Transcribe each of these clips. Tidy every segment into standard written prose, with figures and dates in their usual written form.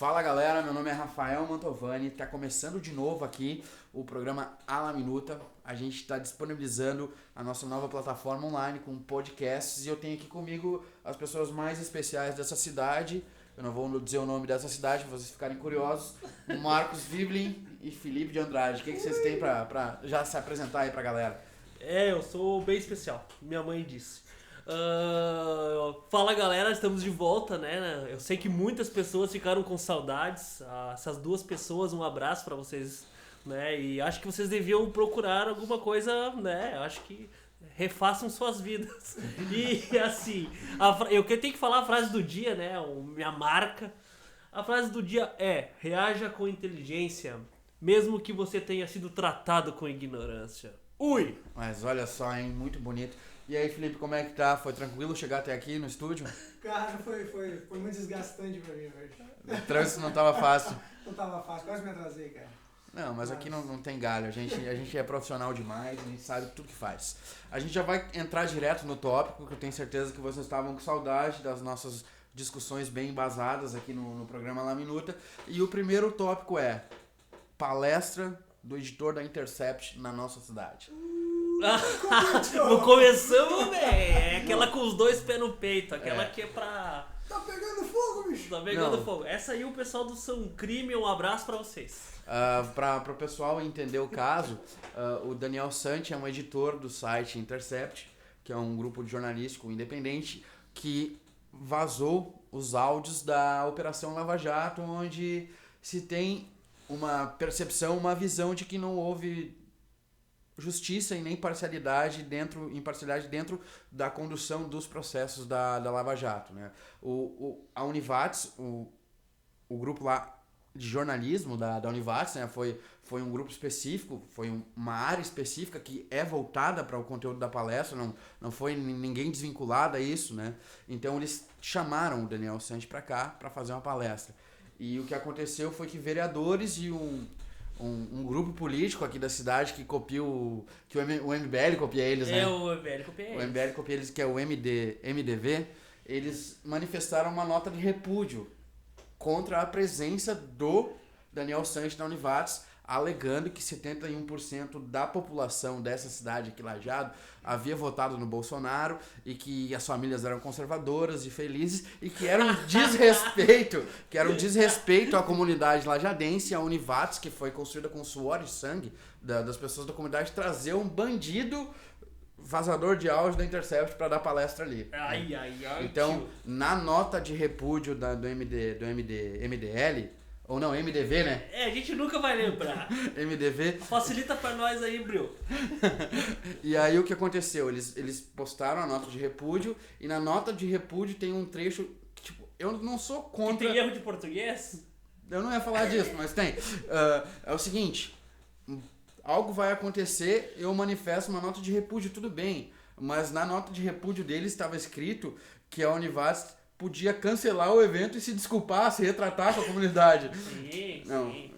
Fala galera, meu nome é Rafael Mantovani, está começando de novo aqui o programa A La Minuta. A gente está disponibilizando a nossa nova plataforma online com podcasts e eu tenho aqui comigo as pessoas mais especiais dessa cidade. Eu não vou dizer o nome dessa cidade para vocês ficarem curiosos. Marcos Viblin e Felipe de Andrade. O que vocês têm para já se apresentar aí pra galera? Eu sou bem especial, minha mãe disse. Fala galera, estamos de volta, né? Eu sei que muitas pessoas ficaram com saudades. Essas duas pessoas, um abraço pra vocês, né? E acho que vocês deviam procurar alguma coisa, né? Acho que refaçam suas vidas. E assim, eu tenho que falar a frase do dia, né? Minha marca. A frase do dia é: reaja com inteligência, mesmo que você tenha sido tratado com ignorância. Ui! Mas olha só, hein? Muito bonito. E aí, Felipe, como é que tá? Foi tranquilo chegar até aqui no estúdio? Cara, foi muito desgastante pra mim hoje. O trânsito não tava fácil. Não tava fácil, quase me atrasei, cara. Não, mas aqui não tem galho. A gente é profissional demais, a gente sabe tudo que faz. A gente já vai entrar direto no tópico, que eu tenho certeza que vocês estavam com saudade das nossas discussões bem embasadas aqui no programa La Minuta. E o primeiro tópico é palestra do editor da Intercept na nossa cidade. Não começamos bem. É aquela com os dois pés no peito. Aquela que é pra... Tá pegando fogo, bicho! Tá pegando Não. fogo. Essa aí o pessoal do São Crime, um abraço pra vocês. Para o pessoal entender o caso, o Daniel Santi é um editor do site Intercept, que é um grupo jornalístico independente, que vazou os áudios da Operação Lava Jato, onde se tem uma percepção, uma visão de que não houve justiça e nem imparcialidade dentro da condução dos processos da Lava Jato, né? A Univates, o grupo lá de jornalismo da Univates, né? Foi um grupo específico, foi uma área específica que é voltada para o conteúdo da palestra, não foi ninguém desvinculado a isso, né? Então eles chamaram o Daniel Santi para cá para fazer uma palestra. E o que aconteceu foi que vereadores e um grupo político aqui da cidade que copia o MBL copia eles, né? O MBL copia eles. O MBL copia eles, que é o MDV, eles manifestaram uma nota de repúdio contra a presença do Daniel Santi na Univates, alegando que 71% da população dessa cidade aqui, Lajeado, havia votado no Bolsonaro e que as famílias eram conservadoras e felizes e que era um desrespeito à comunidade lajadense, à Univates, que foi construída com suor e sangue das pessoas da comunidade, trazer um bandido vazador de áudio da Intercept para dar palestra ali. Ai. Então, tio. na nota de repúdio do MDL, ou não, MDV, né? A gente nunca vai lembrar. MDV. Facilita pra nós aí, Bril. E aí o que aconteceu? Eles postaram a nota de repúdio e na nota de repúdio tem um trecho que, tipo, eu não sou Que contra... tem erro de português? Eu não ia falar disso, mas tem. É o seguinte, algo vai acontecer, eu manifesto uma nota de repúdio, tudo bem. Mas na nota de repúdio deles estava escrito que a Univates podia cancelar o evento e se desculpar, se retratar com a comunidade. Sim.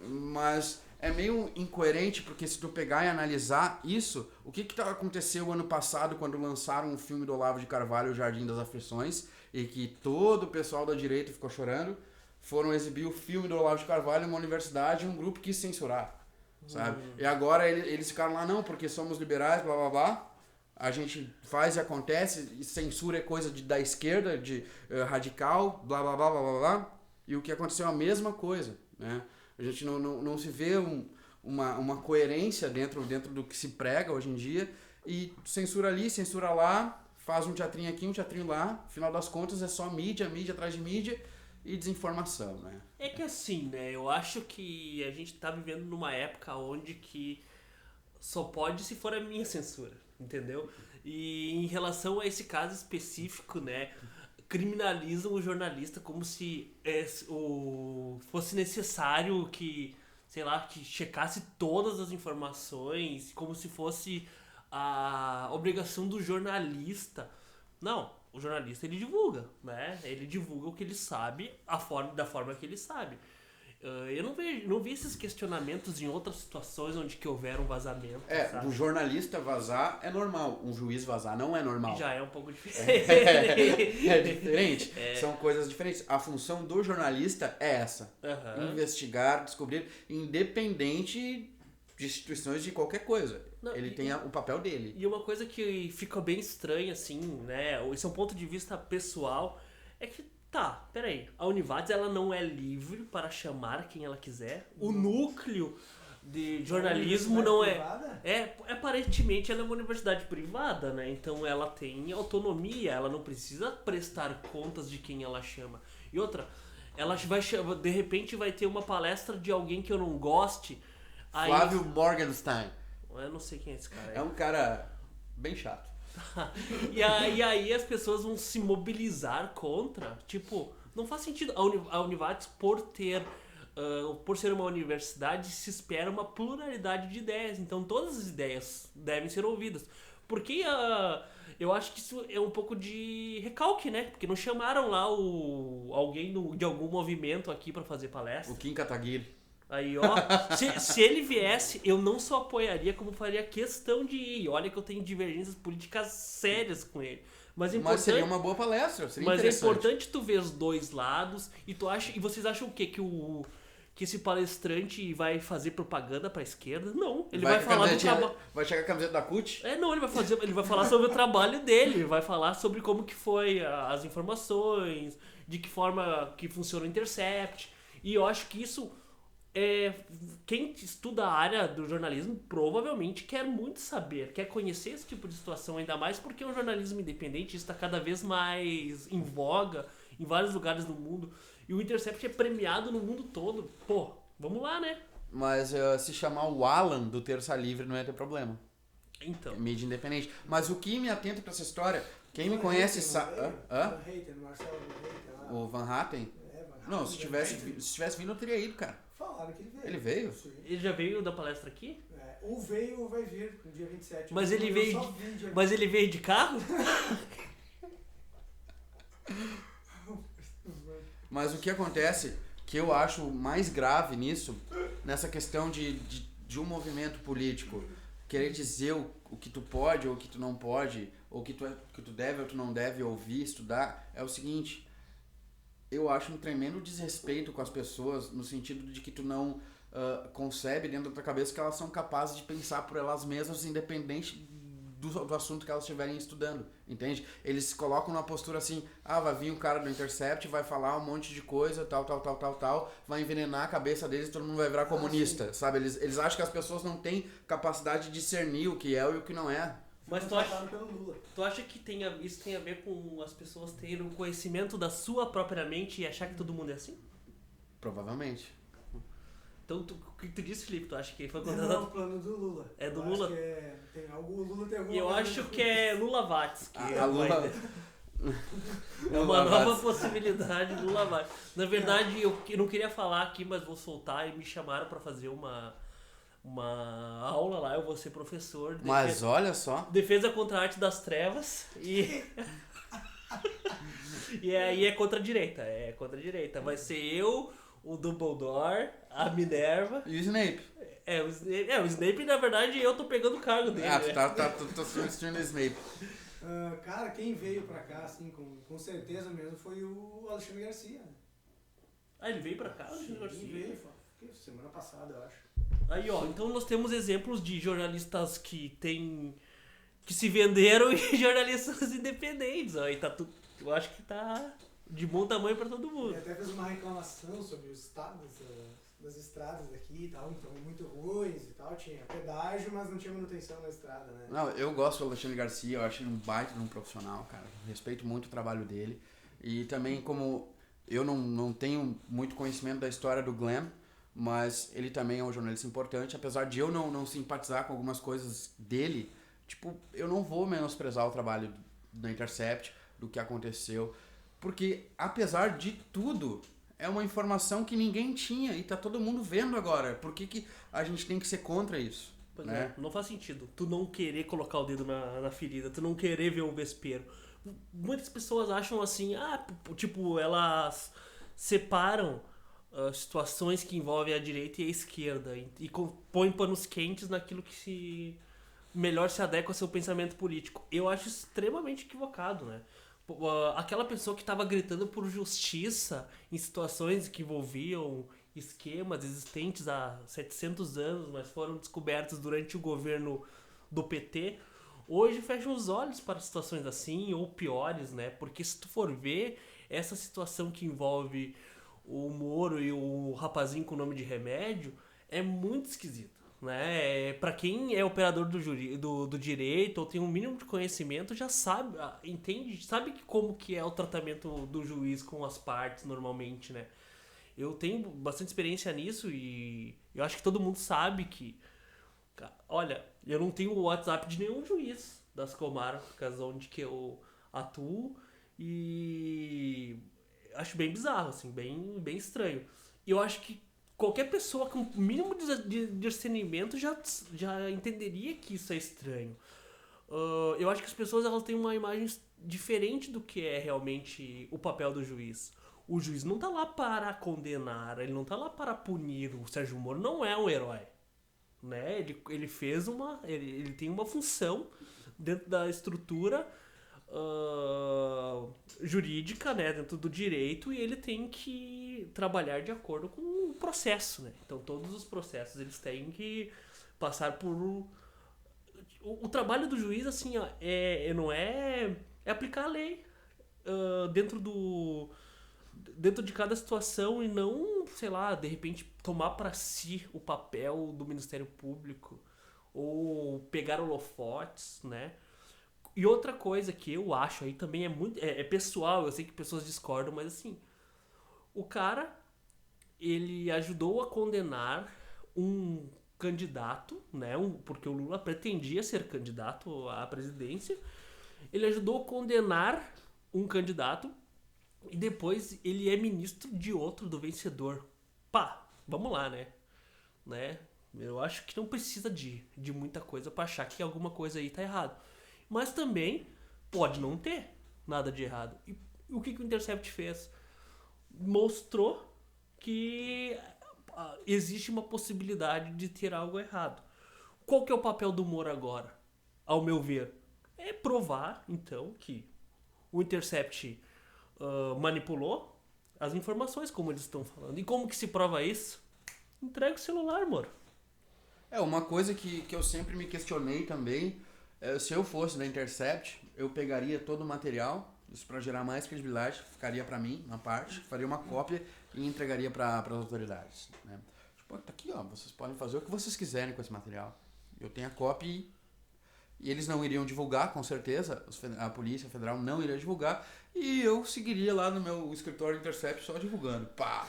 Mas é meio incoerente, porque se tu pegar e analisar isso, o que aconteceu ano passado quando lançaram o filme do Olavo de Carvalho, O Jardim das Aflições, e que todo o pessoal da direita ficou chorando, foram exibir o filme do Olavo de Carvalho em uma universidade e um grupo quis censurar, sabe? E agora eles ficaram lá, não, porque somos liberais, blá blá blá. A gente faz e acontece, e censura é coisa da esquerda, de radical, blá blá blá blá blá blá. E o que aconteceu é a mesma coisa, né? A gente não se vê uma coerência dentro do que se prega hoje em dia, e censura ali, censura lá, faz um teatrinho aqui, um teatrinho lá, afinal das contas é só mídia atrás de mídia e desinformação, né? É que assim, né? Eu acho que a gente tá vivendo numa época onde que só pode se for a minha censura, entendeu? E em relação a esse caso específico, né? Criminalizam o jornalista como se fosse necessário que, sei lá, que checasse todas as informações, como se fosse a obrigação do jornalista. Não, o jornalista ele divulga, né? Ele divulga o que ele sabe, da forma que ele sabe. Eu não vi esses questionamentos em outras situações onde que houver um vazamento, sabe? O jornalista vazar é normal, um juiz vazar não é normal. Já é um pouco diferente. É diferente. São coisas diferentes. A função do jornalista é essa. Aham. Investigar, descobrir, independente de instituições de qualquer coisa. Não, Ele tem o papel dele. E uma coisa que fica bem estranha, assim, né? Esse é um ponto de vista pessoal, é que, tá, peraí, a Univates, ela não é livre para chamar quem ela quiser. O núcleo de jornalismo não é... Privada? Aparentemente ela é uma universidade privada, né? Então ela tem autonomia, ela não precisa prestar contas de quem ela chama. E outra, ela vai de repente vai ter uma palestra de alguém que eu não goste. Aí, Flávio Morgenstein. eu não sei quem é esse cara. É um cara bem chato. E aí as pessoas vão se mobilizar contra. Tipo, não faz sentido. A Univates, por ser uma universidade, se espera uma pluralidade de ideias. Então todas as ideias devem ser ouvidas. Porque eu acho que isso é um pouco de recalque, né? Porque não chamaram lá alguém de algum movimento aqui pra fazer palestra. O Kim Kataguiri. Aí, ó, se ele viesse, eu não só apoiaria, como faria questão de ir. Olha que eu tenho divergências políticas sérias com ele. Mas seria uma boa palestra, seria Mas é interessante. importante tu ver os dois lados. E vocês acham o quê? Que esse palestrante vai fazer propaganda pra esquerda? Não, ele vai falar do trabalho. Vai chegar a camiseta da CUT? Não, ele vai falar sobre o trabalho dele, ele vai falar sobre como que foi as informações, de que forma que funciona o Intercept. E eu acho que isso quem estuda a área do jornalismo provavelmente quer muito saber, quer conhecer esse tipo de situação, ainda mais porque o jornalismo independente está cada vez mais em voga em vários lugares do mundo. E o Intercept é premiado no mundo todo. Pô, vamos lá, né? Mas se chamar o Alan do Terça Livre não ia ter problema. Então. Mídia independente. Mas o que me atenta pra essa história, quem me conhece sabe... O Van Hatten? Não, se tivesse vindo eu teria ido, cara. Falaram que ele veio. Ele veio? Sim. Ele já veio da palestra aqui? Ou veio ou vai vir no dia 27. Mas ele Eu veio só de- vi dia Mas ele veio de carro? Mas o que acontece, que eu acho mais grave nisso, nessa questão de um movimento político querer dizer o que tu pode ou o que tu não pode, ou o que tu deve ou tu não deve ouvir, estudar, é o seguinte: eu acho um tremendo desrespeito com as pessoas, no sentido de que tu não concebe dentro da tua cabeça que elas são capazes de pensar por elas mesmas, independente do assunto que elas estiverem estudando, entende? Eles se colocam numa postura assim: vai vir um cara do Intercept, vai falar um monte de coisa, tal, vai envenenar a cabeça deles e todo mundo vai virar comunista, sabe? Eles acham que as pessoas não têm capacidade de discernir o que é e o que não é. Mas contratado pelo Lula. tu acha que isso tem a ver com as pessoas terem um conhecimento da sua própria mente e achar que todo mundo é assim? Provavelmente. Então, o que tu disse, Felipe? Tu acha que foi Não, contratado? o plano do Lula. É do Eu Lula? Acho que tem algo, o Lula tem alguma Eu coisa acho com que é Lula Vates. Que A Lula... É uma Lula nova Vates. possibilidade do Lula Vates. Na verdade, eu não queria falar aqui, mas vou soltar, e me chamaram pra fazer uma aula lá. Eu vou ser professor de Mas olha só. defesa contra a arte das trevas e... E aí é contra a direita. Vai ser eu, o Dumbledore, a Minerva. E o Snape? O Snape, na verdade, eu tô pegando o cargo dele. Tu né? tá substituindo o Snape. Cara, quem veio pra cá, assim, com certeza mesmo, foi o Alexandre Garcia. Ele veio pra cá, Alexandre Garcia? Quem veio, foi semana passada, eu acho. Aí, ó, então nós temos exemplos de jornalistas que se venderam e jornalistas independentes. Ó, e tá tudo, eu acho que tá de bom tamanho pra todo mundo. Ele até fez uma reclamação sobre o estado das estradas daqui e tal, então muito ruins e tal. Tinha pedágio, mas não tinha manutenção na estrada, né? Não, eu gosto do Alexandre Garcia, eu acho ele um baita de um profissional, cara. Respeito muito o trabalho dele. E também, como eu não tenho muito conhecimento da história do Glenn, mas ele também é um jornalista importante, apesar de eu não simpatizar com algumas coisas dele, tipo, eu não vou menosprezar o trabalho da Intercept, do que aconteceu, porque apesar de tudo, é uma informação que ninguém tinha e tá todo mundo vendo agora. Por que a gente tem que ser contra isso? Pois né? não faz sentido. Tu não querer colocar o dedo na ferida, tu não querer ver o vespeiro. Muitas pessoas acham assim, tipo, elas separam situações que envolvem a direita e a esquerda e põe panos quentes naquilo que melhor se adequa ao seu pensamento político. Eu acho extremamente equivocado, né? Aquela pessoa que estava gritando por justiça em situações que envolviam esquemas existentes há 700 anos, mas foram descobertos durante o governo do PT, hoje fecha os olhos para situações assim, ou piores, né? Porque se tu for ver, essa situação que envolve o Moro e o rapazinho com nome de remédio é muito esquisito, né? Para quem é operador do direito ou tem um mínimo de conhecimento, já sabe, entende, sabe como que é o tratamento do juiz com as partes normalmente, né? Eu tenho bastante experiência nisso e eu acho que todo mundo sabe que, olha, eu não tenho o WhatsApp de nenhum juiz das comarcas onde que eu atuo e acho bem bizarro, assim, bem estranho. E eu acho que qualquer pessoa com o mínimo de discernimento já entenderia que isso é estranho. Eu acho que as pessoas elas têm uma imagem diferente do que é realmente o papel do juiz. O juiz não tá lá para condenar, ele não tá lá para punir. O Sérgio Moro não é um herói, né? Ele fez ele tem uma função dentro da estrutura jurídica, né, dentro do direito, e ele tem que trabalhar de acordo com o processo, né? Então todos os processos eles têm que passar por o trabalho do juiz, assim, ó, não é aplicar a lei dentro de cada situação e não, sei lá, de repente tomar para si o papel do Ministério Público ou pegar holofotes, né? E outra coisa que eu acho aí também é muito... É pessoal, eu sei que pessoas discordam, mas assim... O cara, ele ajudou a condenar um candidato, né? Porque o Lula pretendia ser candidato à presidência. Ele ajudou a condenar um candidato e depois ele é ministro de outro, do vencedor. Pá, vamos lá, né? Eu acho que não precisa de muita coisa pra achar que alguma coisa aí tá errado. Mas também pode não ter nada de errado. E o que o Intercept fez? Mostrou que existe uma possibilidade de ter algo errado. Qual que é o papel do Moro agora? Ao meu ver, é provar, então, que o Intercept manipulou as informações, como eles estão falando. E como que se prova isso? Entrega o celular, Moro. Uma coisa que eu sempre me questionei também, se eu fosse da Intercept, eu pegaria todo o material, isso para gerar mais credibilidade, ficaria para mim, na parte, faria uma cópia e entregaria para as autoridades, né? Tipo, tá aqui, ó, vocês podem fazer o que vocês quiserem com esse material. Eu tenho a cópia e eles não iriam divulgar, com certeza, a Polícia Federal não iria divulgar, e eu seguiria lá no meu escritório Intercept só divulgando. Pá.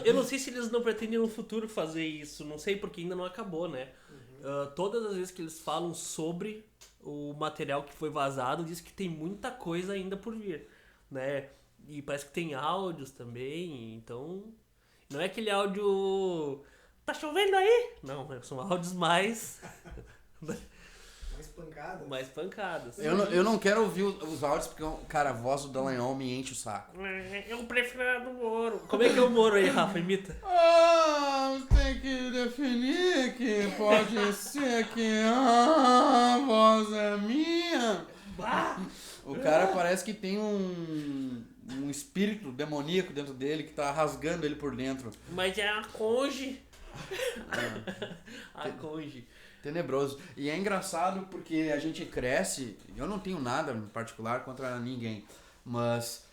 Eu não sei se eles não pretendem no futuro fazer isso, não sei, porque ainda não acabou, né? Todas as vezes que eles falam sobre o material que foi vazado, diz que tem muita coisa ainda por vir, né? E parece que tem áudios também, então... Não é aquele áudio... Tá chovendo aí? Não, são áudios mais... Mais pancadas. Eu não quero ouvir os áudios porque, cara, a voz do Dallagnol me enche o saco. Eu prefiro a do Moro. Como é que é o Moro aí, Rafa? Imita. Tem que definir que pode ser que a voz é minha. O cara parece que tem um espírito demoníaco dentro dele que tá rasgando ele por dentro. Mas é a conge. A conge. Tenebroso. E é engraçado porque a gente cresce, eu não tenho nada em particular contra ninguém, mas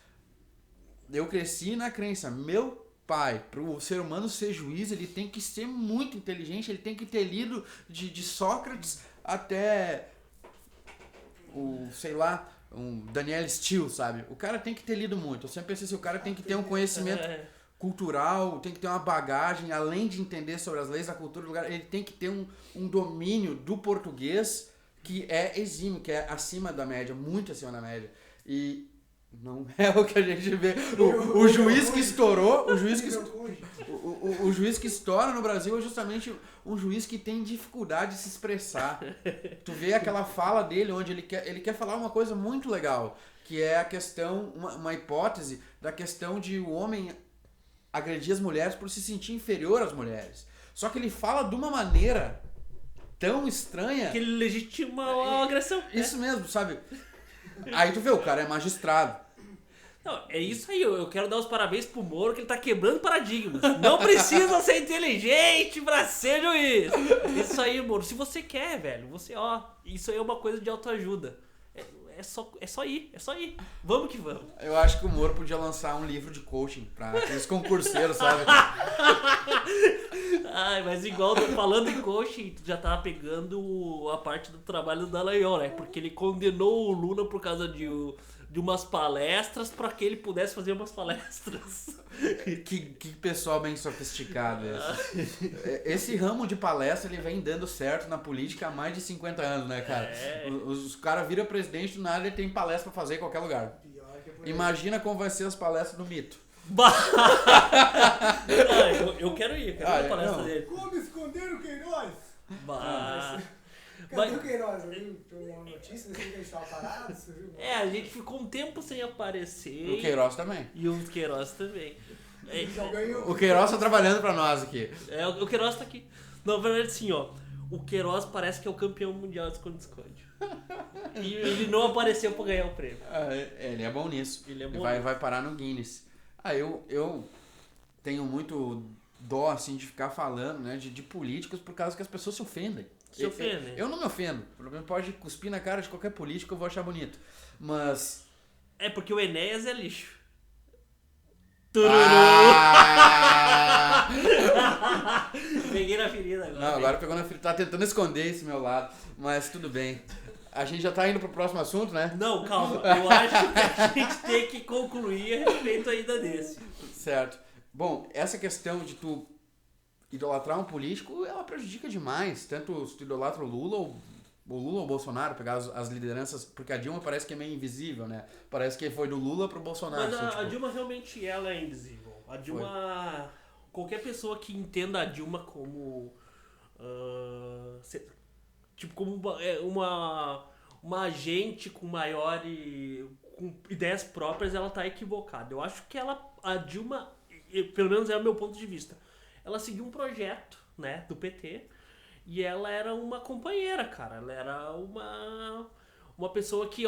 eu cresci na crença, meu pai, pro ser humano ser juiz, ele tem que ser muito inteligente, ele tem que ter lido de Sócrates até um Daniel Steele, sabe? O cara tem que ter lido muito. Eu sempre pensei assim, o cara tem que ter um conhecimento cultural, tem que ter uma bagagem, além de entender sobre as leis da cultura do lugar, ele tem que ter um domínio do português que é exímio, que é acima da média, muito acima da média. E não é o que a gente vê. O juiz que estourou, o juiz que estoura no Brasil é justamente um juiz que tem dificuldade de se expressar. Tu vê aquela fala dele onde ele quer falar uma coisa muito legal, que é a questão, uma hipótese da questão de o homem agredir as mulheres por se sentir inferior às mulheres. Só que ele fala de uma maneira tão estranha... Que ele legitima a agressão. Isso mesmo, sabe? Aí tu vê, o cara é magistrado. Não, é isso aí, eu quero dar os parabéns pro Moro, que ele tá quebrando paradigmas. Não precisa ser inteligente pra ser juiz. Isso aí, Moro, se você quer, velho, isso aí é uma coisa de autoajuda. É só ir. Vamos que vamos. Eu acho que o Moro podia lançar um livro de coaching pra aqueles concurseiros, sabe? Ai, mas igual, falando em coaching, tu já tava pegando a parte do trabalho do Dallagnol, né? Porque ele condenou o Lula por causa de umas palestras pra que ele pudesse fazer umas palestras. Que pessoal bem sofisticado esse. Esse ramo de palestra, ele vem dando certo na política há mais de 50 anos, né, cara? Os caras viram presidente, do nada ele tem palestra pra fazer em qualquer lugar. Pior que é por aí. Imagina como vai ser as palestras do Mito. Eu quero ir ver a palestra não. dele. Como esconder o Queiroz? Mas- Cadê o Queiroz? Eu vi uma notícia assim que a gente tava parado, você viu? A gente ficou um tempo sem aparecer. O Queiroz também. E o Queiroz também. Já ganhou. O Queiroz tá trabalhando pra nós aqui. O Queiroz tá aqui. Na verdade, assim, ó. O Queiroz parece que é o campeão mundial de esconde-esconde. E ele não apareceu pra ganhar o prêmio. Ele é bom nisso. Ele é bom Vai parar no Guinness. Eu tenho muito dó, assim, de ficar falando, né, de políticos por causa que as pessoas se ofendem. Se ofendem. Eu não me ofendo. Pelo menos pode cuspir na cara de qualquer político, eu vou achar bonito. Mas... É porque o Enéas é lixo. Ah! Peguei na ferida agora. Não, agora pegou na ferida. Tá tentando esconder esse meu lado. Mas tudo bem. A gente já tá indo pro próximo assunto, né? Não, calma. Eu acho que a gente tem que concluir a respeito ainda desse. Certo. Bom, essa questão de tu idolatrar um político, ela prejudica demais. Tanto se tu idolatra o Lula ou o Bolsonaro, pegar as lideranças, porque a Dilma parece que é meio invisível, né? Parece que foi do Lula pro Bolsonaro. Mas assim, a tipo, Dilma realmente ela é invisível. A Dilma... Qualquer pessoa que entenda a Dilma como... tipo, como uma agente com com ideias próprias, ela tá equivocada. Eu acho que a Dilma, pelo menos é o meu ponto de vista, ela seguiu um projeto, né, do PT, e ela era uma companheira, cara. Ela era uma pessoa que,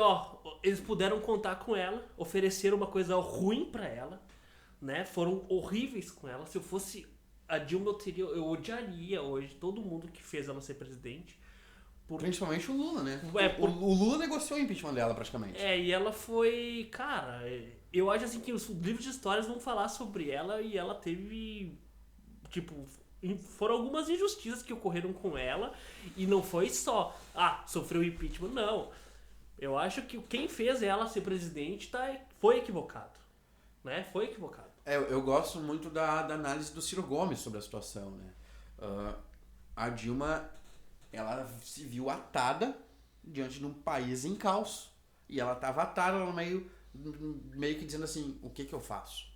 eles puderam contar com ela, ofereceram uma coisa ruim pra ela, né, foram horríveis com ela. Se eu fosse a Dilma, eu odiaria hoje todo mundo que fez ela ser presidente. Principalmente o Lula, né? É, o Lula negociou o impeachment dela, praticamente. E ela foi... Cara, eu acho assim que os livros de histórias vão falar sobre ela e ela teve... Tipo, foram algumas injustiças que ocorreram com ela e não foi só... sofreu impeachment. Não. Eu acho que quem fez ela ser presidente foi equivocado. Né? Foi equivocado. Eu gosto muito da análise do Ciro Gomes sobre a situação, né? A Dilma... ela se viu atada diante de um país em caos. E ela estava atada, ela meio que dizendo assim, o que eu faço?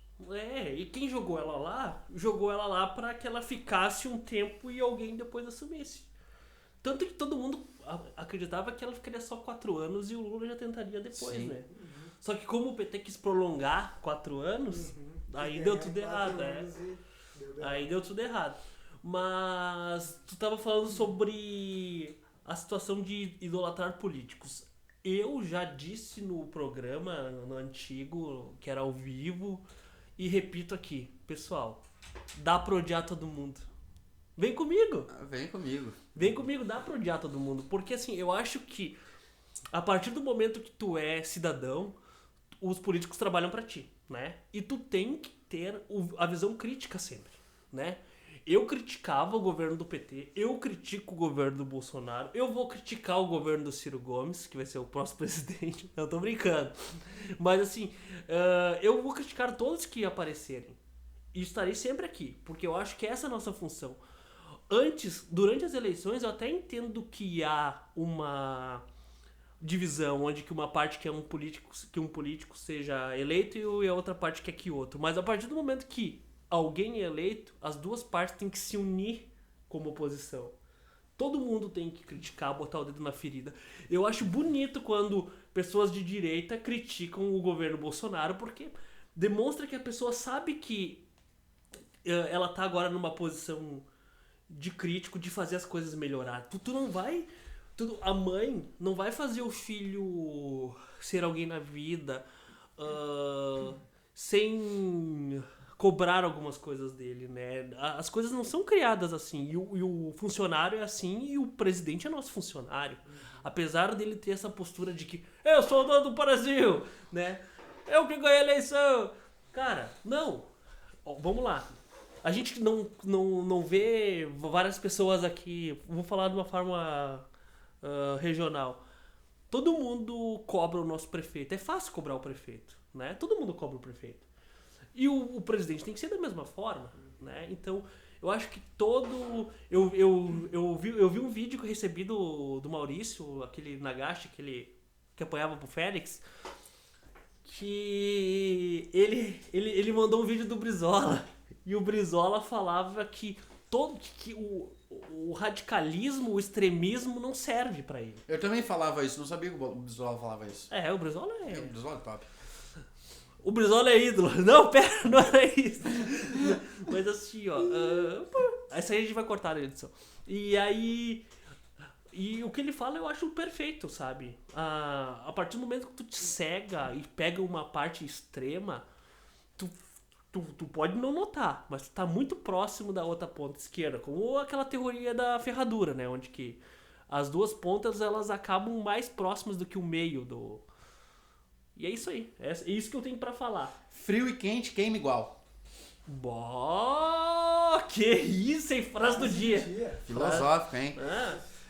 E quem jogou ela lá? Jogou ela lá para que ela ficasse um tempo e alguém depois assumisse. Tanto que todo mundo acreditava que ela ficaria só 4 anos e o Lula já tentaria depois, Sim. né? Só que como o PT quis prolongar 4 anos, aí deu tudo errado, né? Aí deu tudo errado. Mas tu tava falando sobre a situação de idolatrar políticos. Eu já disse no programa, no antigo, que era ao vivo, e repito aqui, pessoal, dá pra odiar todo mundo. Vem comigo! Vem comigo. Vem comigo, dá pra odiar todo mundo. Porque assim, eu acho que a partir do momento que tu é cidadão, os políticos trabalham pra ti, né? E tu tem que ter a visão crítica sempre, né? Eu criticava o governo do PT, eu critico o governo do Bolsonaro, eu vou criticar o governo do Ciro Gomes, que vai ser o próximo presidente, eu tô brincando. Mas assim, eu vou criticar todos que aparecerem. E estarei sempre aqui, porque eu acho que essa é a nossa função. Durante as eleições, eu até entendo que há uma divisão, onde que uma parte quer que um político seja eleito e a outra parte quer que outro. Mas a partir do momento que alguém é eleito, as duas partes têm que se unir como oposição. Todo mundo tem que criticar, botar o dedo na ferida. Eu acho bonito quando pessoas de direita criticam o governo Bolsonaro, porque demonstra que a pessoa sabe que ela tá agora numa posição de crítico, de fazer as coisas melhorar. Tu não vai... a mãe não vai fazer o filho ser alguém na vida sem cobrar algumas coisas dele, né? As coisas não são criadas assim. E o funcionário é assim e o presidente é nosso funcionário. Apesar dele ter essa postura de que eu sou o dono do Brasil, né? Eu que ganhei a eleição. Cara, não. Vamos lá. A gente não vê várias pessoas aqui... Vou falar de uma forma regional. Todo mundo cobra o nosso prefeito. É fácil cobrar o prefeito, né? Todo mundo cobra o prefeito. E o presidente tem que ser da mesma forma, né? Então, eu acho que todo... Eu vi um vídeo que eu recebi do Maurício, aquele Nagashi, que apanhava pro Félix, que ele mandou um vídeo do Brizola. E o Brizola falava que o radicalismo, o extremismo não serve pra ele. Eu também falava isso, não sabia que o Brizola falava isso. O Brizola é... O Brizola é top. O Brizola é ídolo. Não, pera, não era isso. Mas assim, ó... essa aí a gente vai cortar na edição. E aí... E o que ele fala eu acho perfeito, sabe? A partir do momento que tu te cega e pega uma parte extrema, tu pode não notar, mas tu tá muito próximo da outra ponta esquerda, como aquela teoria da ferradura, né? Onde que as duas pontas elas acabam mais próximas do que o meio do... E é isso aí. É isso que eu tenho pra falar. Frio e quente queima igual. Que isso, hein? Frase do dia. Filosófico, hein?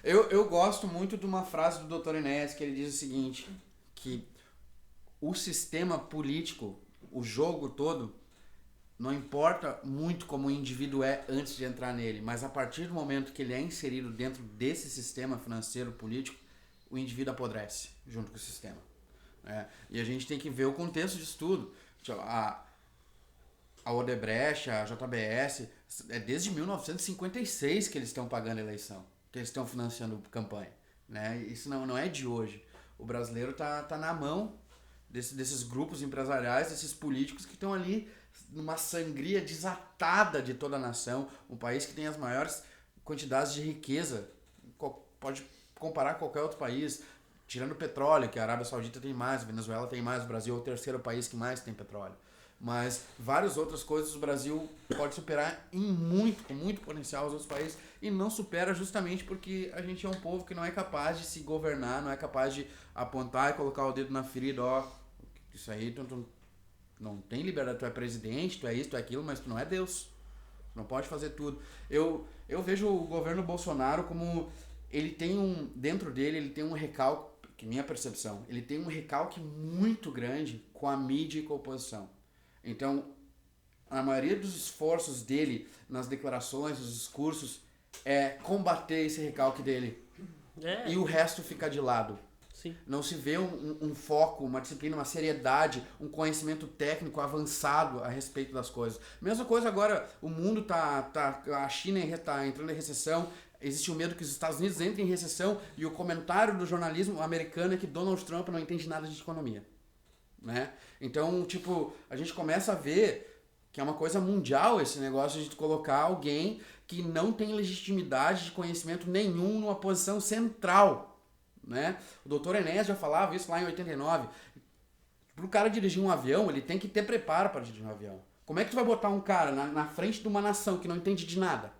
Eu gosto muito de uma frase do Dr. Enéas que ele diz o seguinte, que o sistema político, o jogo todo, não importa muito como o indivíduo é antes de entrar nele, mas a partir do momento que ele é inserido dentro desse sistema financeiro político, o indivíduo apodrece junto com o sistema. E a gente tem que ver o contexto disso tudo. A Odebrecht, a JBS, é desde 1956 que eles estão pagando a eleição, que eles estão financiando campanha. Né? Isso não é de hoje. O brasileiro tá na mão desses grupos empresariais, desses políticos que estão ali numa sangria desatada de toda a nação, um país que tem as maiores quantidades de riqueza, pode comparar com qualquer outro país, tirando o petróleo, que a Arábia Saudita tem mais, a Venezuela tem mais, o Brasil é o terceiro país que mais tem petróleo. Mas várias outras coisas o Brasil pode superar com muito potencial os outros países, e não supera justamente porque a gente é um povo que não é capaz de se governar, não é capaz de apontar e colocar o dedo na ferida, isso aí tu não tem liberdade, tu é presidente, tu é isso, tu é aquilo, mas tu não é Deus. Tu não pode fazer tudo. Eu vejo o governo Bolsonaro como... Ele tem dentro dele, ele tem um recalque, que minha percepção, ele tem um recalque muito grande com a mídia e com a oposição. Então, a maioria dos esforços dele nas declarações, nos discursos, é combater esse recalque dele. E o resto fica de lado. Sim. Não se vê um foco, uma disciplina, uma seriedade, um conhecimento técnico avançado a respeito das coisas. Mesma coisa agora, o mundo a China está entrando em recessão, existe o medo que os Estados Unidos entrem em recessão, e o comentário do jornalismo americano é que Donald Trump não entende nada de economia. Né? Então, a gente começa a ver que é uma coisa mundial esse negócio de colocar alguém que não tem legitimidade de conhecimento nenhum numa posição central. Né? O Dr. Enéas já falava isso lá em 89. Para o cara dirigir um avião, ele tem que ter preparo para dirigir um avião. Como é que tu vai botar um cara na frente de uma nação que não entende de nada?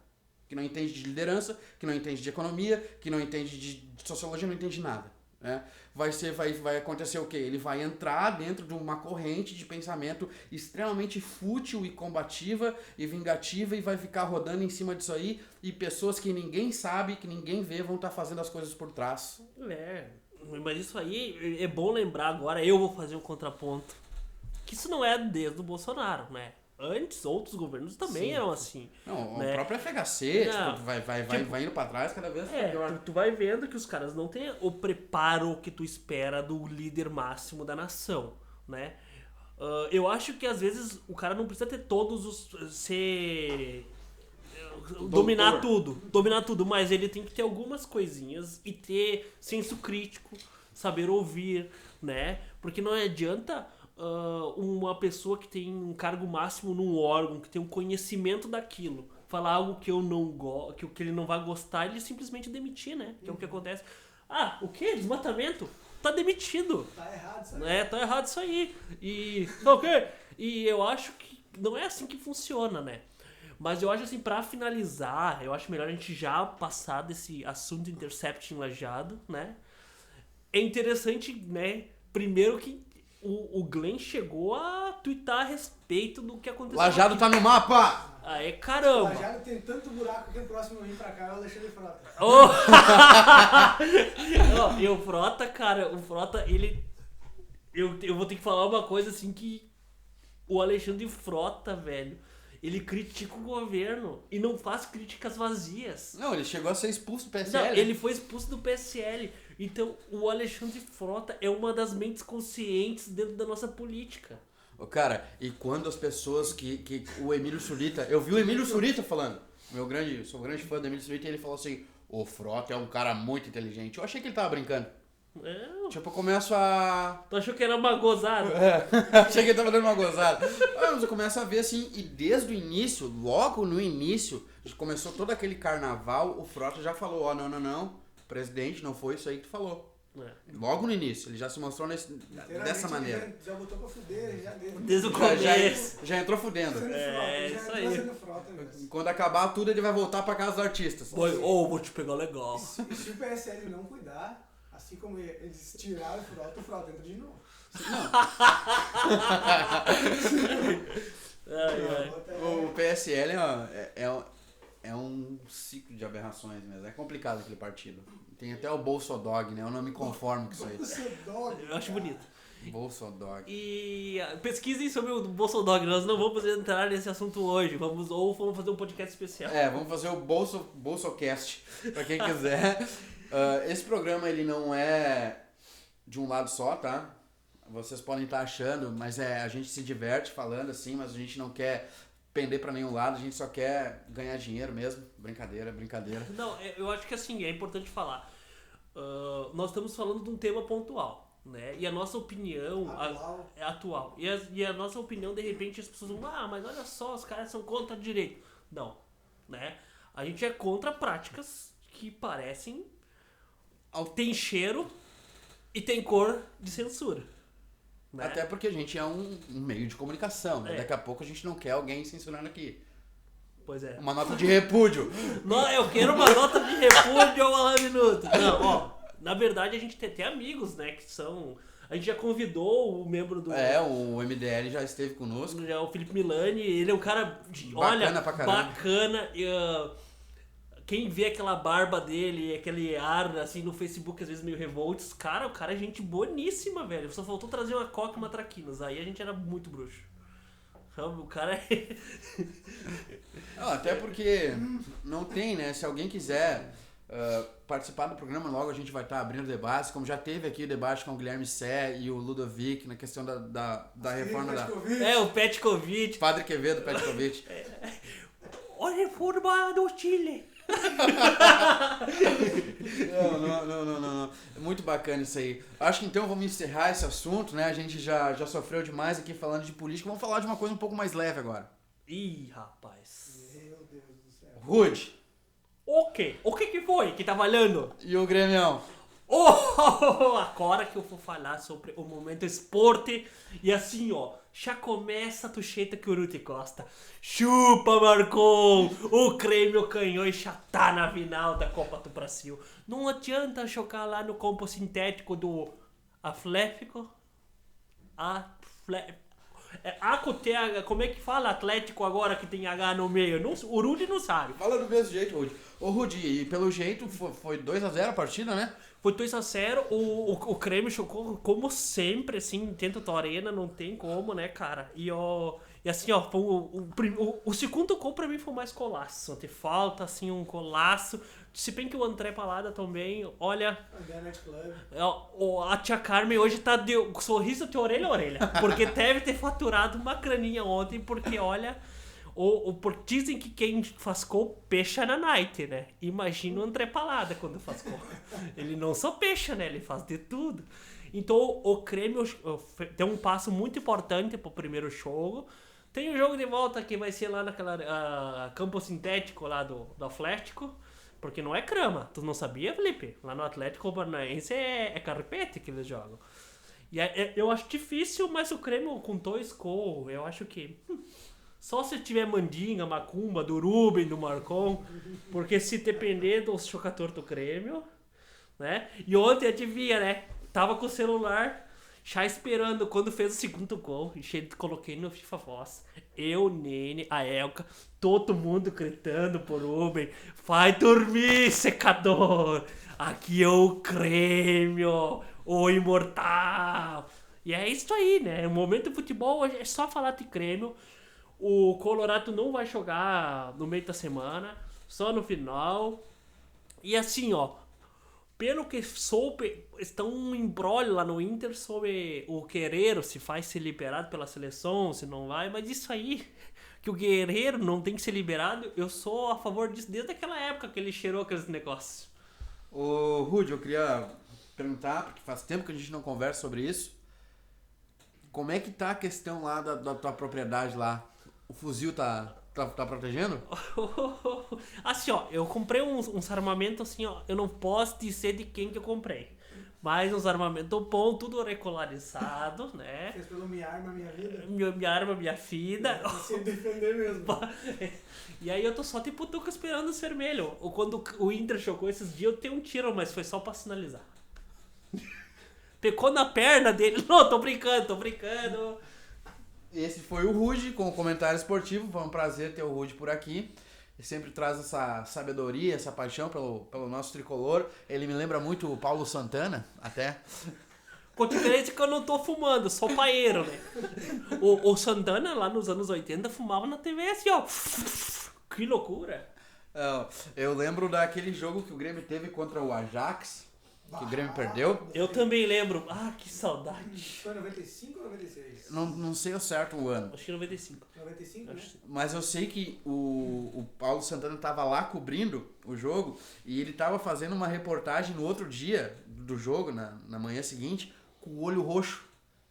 Que não entende de liderança, que não entende de economia, que não entende de sociologia, não entende de nada. Né? Vai acontecer o quê? Ele vai entrar dentro de uma corrente de pensamento extremamente fútil e combativa e vingativa, e vai ficar rodando em cima disso aí, e pessoas que ninguém sabe, que ninguém vê, vão estar fazendo as coisas por trás. Mas isso aí é bom lembrar agora, eu vou fazer um contraponto, que isso não é desde o Bolsonaro, né? Antes, outros governos também eram assim. Não, né? O próprio FHC, vai indo pra trás cada vez melhor. Tu vai vendo que os caras não têm o preparo que tu espera do líder máximo da nação, né? Eu acho que às vezes o cara não precisa ter todos os... dominar tudo, mas ele tem que ter algumas coisinhas e ter senso crítico, saber ouvir, né? Porque não adianta uma pessoa que tem um cargo máximo num órgão, que tem um conhecimento daquilo, falar algo que eu não gosto, que ele não vai gostar, ele simplesmente demitir, né? Que é o que acontece. Ah, o quê? Desmatamento? Tá demitido. Tá errado isso aí. Tá errado isso aí. E. Tá ok? E eu acho que não é assim que funciona, né? Mas eu acho assim, pra finalizar, eu acho melhor a gente já passar desse assunto Intercept em Lajeado, né? É interessante, né? Primeiro que o Glenn chegou a twittar a respeito do que aconteceu. Lajado aqui. tá no mapa! Aê, caramba! Lajado tem tanto buraco que o próximo vem pra cá é o Alexandre Frota. Oh! E o Frota, cara, ele... Eu vou ter que falar uma coisa assim que o Alexandre Frota, velho, ele critica o governo e não faz críticas vazias. Não, ele chegou a ser expulso do Não, PSL. ele foi expulso do PSL. Então, o Alexandre Frota é uma das mentes conscientes dentro da nossa política. Ô, cara, e quando as pessoas que o Emílio Surita... Eu vi o Emílio Surita falando. Sou grande fã do Emílio Surita e ele falou assim: o Frota é um cara muito inteligente. Eu achei que ele tava brincando. Tipo, eu começo a... Tu achou que era uma gozada? Achei que ele tava dando uma gozada. Mas eu começo a ver assim, e desde o início, logo no início, começou todo aquele carnaval, o Frota já falou: ó, não, presidente, não foi isso aí que tu falou. Logo no início, ele já se mostrou dessa maneira. Já botou pra fuder, já deu. Desde o começo. Já entrou fudendo. Isso aí. Quando acabar tudo, ele vai voltar pra casa dos artistas. Vou te pegar legal. E se o PSL não cuidar, assim como eles tiraram o Frota entra de novo. O PSL é um ciclo de aberrações mesmo. É complicado aquele partido. Tem até o Bolsodog, né? Eu não me conformo com isso aí. Bolsodog. Eu acho bonito. Bolsodog. E pesquisem sobre o Bolsodog. Nós não vamos entrar nesse assunto hoje. Vamos fazer um podcast especial. Vamos fazer o Bolsocast, pra quem quiser. Esse programa, ele não é de um lado só, tá? Vocês podem estar achando, mas a gente se diverte falando assim, mas a gente não quer pender pra nenhum lado, a gente só quer ganhar dinheiro mesmo. Brincadeira. Não, eu acho que assim, é importante falar. Nós estamos falando de um tema pontual, né? E a nossa opinião é atual. E a nossa opinião, de repente, as pessoas vão, mas olha só, os caras são contra o direito. Não, né? A gente é contra práticas que parecem... tem cheiro e tem cor de censura. Né? Até porque a gente é um meio de comunicação, né? Daqui a pouco a gente não quer alguém censurando aqui. Pois é. Uma nota de repúdio. Não, eu quero uma nota de repúdio ao Alain Minuto. Não, na verdade a gente tem até amigos, né, que são... A gente já convidou o membro do... o MDL já esteve conosco. Já o Felipe Milani, ele é um cara, bacana pra caramba. Bacana. Quem vê aquela barba dele, aquele ar, assim, no Facebook, às vezes meio revoltos, cara, o cara é gente boníssima, velho. Só faltou trazer uma coca e uma traquinas. Aí a gente era muito bruxo. O cara é... Até porque não tem, né? Se alguém quiser participar do programa, logo a gente vai estar abrindo debates, como já teve aqui o debate com o Guilherme Sé e o Ludovic na questão da reforma da... o Petkovic. Padre Quevedo, Petkovic. A reforma do Chile. Não. É muito bacana isso aí. Acho que então vamos encerrar esse assunto, né? A gente já sofreu demais aqui falando de política. Vamos falar de uma coisa um pouco mais leve agora. Ih, rapaz. Meu Deus do céu. Rude. O quê? O que foi que tá valendo? E o Grêmio? Agora que eu vou falar sobre o momento esporte. E assim, já começa do jeito que o Ruti Costa. Chupa, Marcon! O Grêmio ganhou e já tá na final da Copa do Brasil. Não adianta jogar lá no campo sintético do Atlético. Como é que fala Atlético agora que tem H no meio? O Rudy não sabe. Fala do mesmo jeito, Rudy. Ô, Rudy, e pelo jeito foi 2-0 a partida, né? Foi 2-0, o Grêmio jogou como sempre, assim, dentro da arena, não tem como, né, cara? E assim, foi o segundo gol pra mim foi mais colaço. Te falta, assim, um colaço. Se bem que o André Palada também, olha... A tia Carmen hoje tá de sorriso de orelha a orelha. Porque deve ter faturado uma graninha ontem, porque, olha... Dizem que quem faz gol pecha na night, né? Imagina o André Palada quando faz gol. Ele não só pecha, né? Ele faz de tudo. Então o Grêmio tem um passo muito importante pro primeiro jogo. Tem o jogo de volta que vai ser lá naquela campo sintético lá do Atlético, porque não é grama. Tu não sabia, Felipe? Lá no Atlético Paranaense é carpete que eles jogam. E eu acho difícil, mas o Grêmio com 2 gols, eu acho que... Só se tiver Mandinga, Macumba, do Ruben, do Marcon, porque se depender do jogador do Grêmio, né? E ontem, adivinha, né? Tava com o celular já esperando quando fez o segundo gol. E coloquei no FIFA Voz. Eu, Nene, a Elka, todo mundo gritando por Ruben. Vai dormir, secador! Aqui é o Grêmio, o imortal! E é isso aí, né? O momento do futebol hoje é só falar de Grêmio. O Colorado não vai jogar no meio da semana, só no final. E assim, ó, pelo que soube, está um embrólio lá no Inter sobre o Guerreiro, se vai ser liberado pela seleção, se não vai. Mas isso aí, que o Guerreiro não tem que ser liberado, eu sou a favor disso desde aquela época que ele cheirou aqueles negócios. Ô, Rudy, eu queria perguntar, porque faz tempo que a gente não conversa sobre isso. Como é que tá a questão lá da tua propriedade lá? O fuzil tá protegendo? Assim, ó, eu comprei uns armamentos assim, ó, eu não posso dizer de quem que eu comprei. Mas uns armamentos bons, tudo regularizado, né? Fez pelo Minha Arma Minha Vida. Minha arma, minha vida. Pra se defender mesmo. E aí eu tô só tipo Tuca esperando os vermelhos. Ou quando o Inter jogou esses dias, eu tenho um tiro, mas foi só pra sinalizar. Pecou na perna dele. Não, tô brincando. Esse foi o Rudy com o comentário esportivo. Foi um prazer ter o Rudy por aqui. Ele sempre traz essa sabedoria, essa paixão pelo nosso tricolor. Ele me lembra muito o Paulo Santana, até. Com diferença que eu não tô fumando, sou paeiro, né? O Santana, lá nos anos 80, fumava na TV assim, ó. Que loucura. Eu lembro daquele jogo que o Grêmio teve contra o Ajax, que o Grêmio perdeu. Eu também lembro. Ah, que saudade. Foi 95 ou 96? Não sei o certo o ano. Acho que 95. 95, né? Mas eu sei que o Paulo Santana tava lá cobrindo o jogo e ele tava fazendo uma reportagem no outro dia do jogo, na manhã seguinte, com o olho roxo.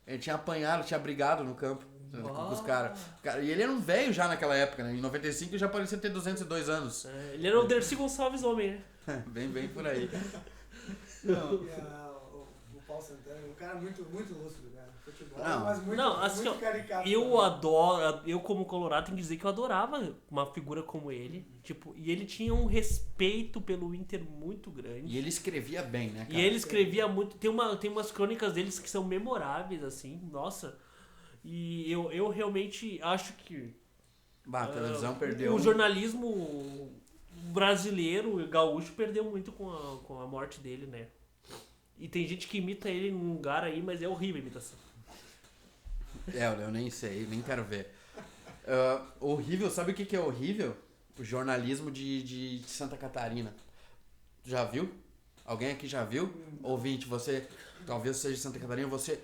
Ele tinha apanhado, tinha brigado no campo com os caras. E ele era um velho já naquela época, né? Em 95 ele já parecia ter 202 anos. Ele era o Dercy Gonçalves homem, né? Bem por aí. Não. O Paulo Santana é um cara muito lúcido, cara. Futebol, Não. mas muito, Não, assim, muito caricato. eu adoro, eu como colorado tenho que dizer que eu adorava uma figura como ele, tipo, e ele tinha um respeito pelo Inter muito grande. E ele escrevia bem, né, cara? E ele escrevia muito, tem umas crônicas deles que são memoráveis, assim, nossa. E eu realmente acho que A televisão perdeu. o jornalismo brasileiro e gaúcho perdeu muito com a morte dele, né? E tem gente que imita ele num lugar aí, mas é horrível a imitação. Eu nem sei, nem quero ver. Horrível, sabe o que é horrível? O jornalismo de Santa Catarina. Já viu? Alguém aqui já viu? Ouvinte, você, talvez seja de Santa Catarina, você...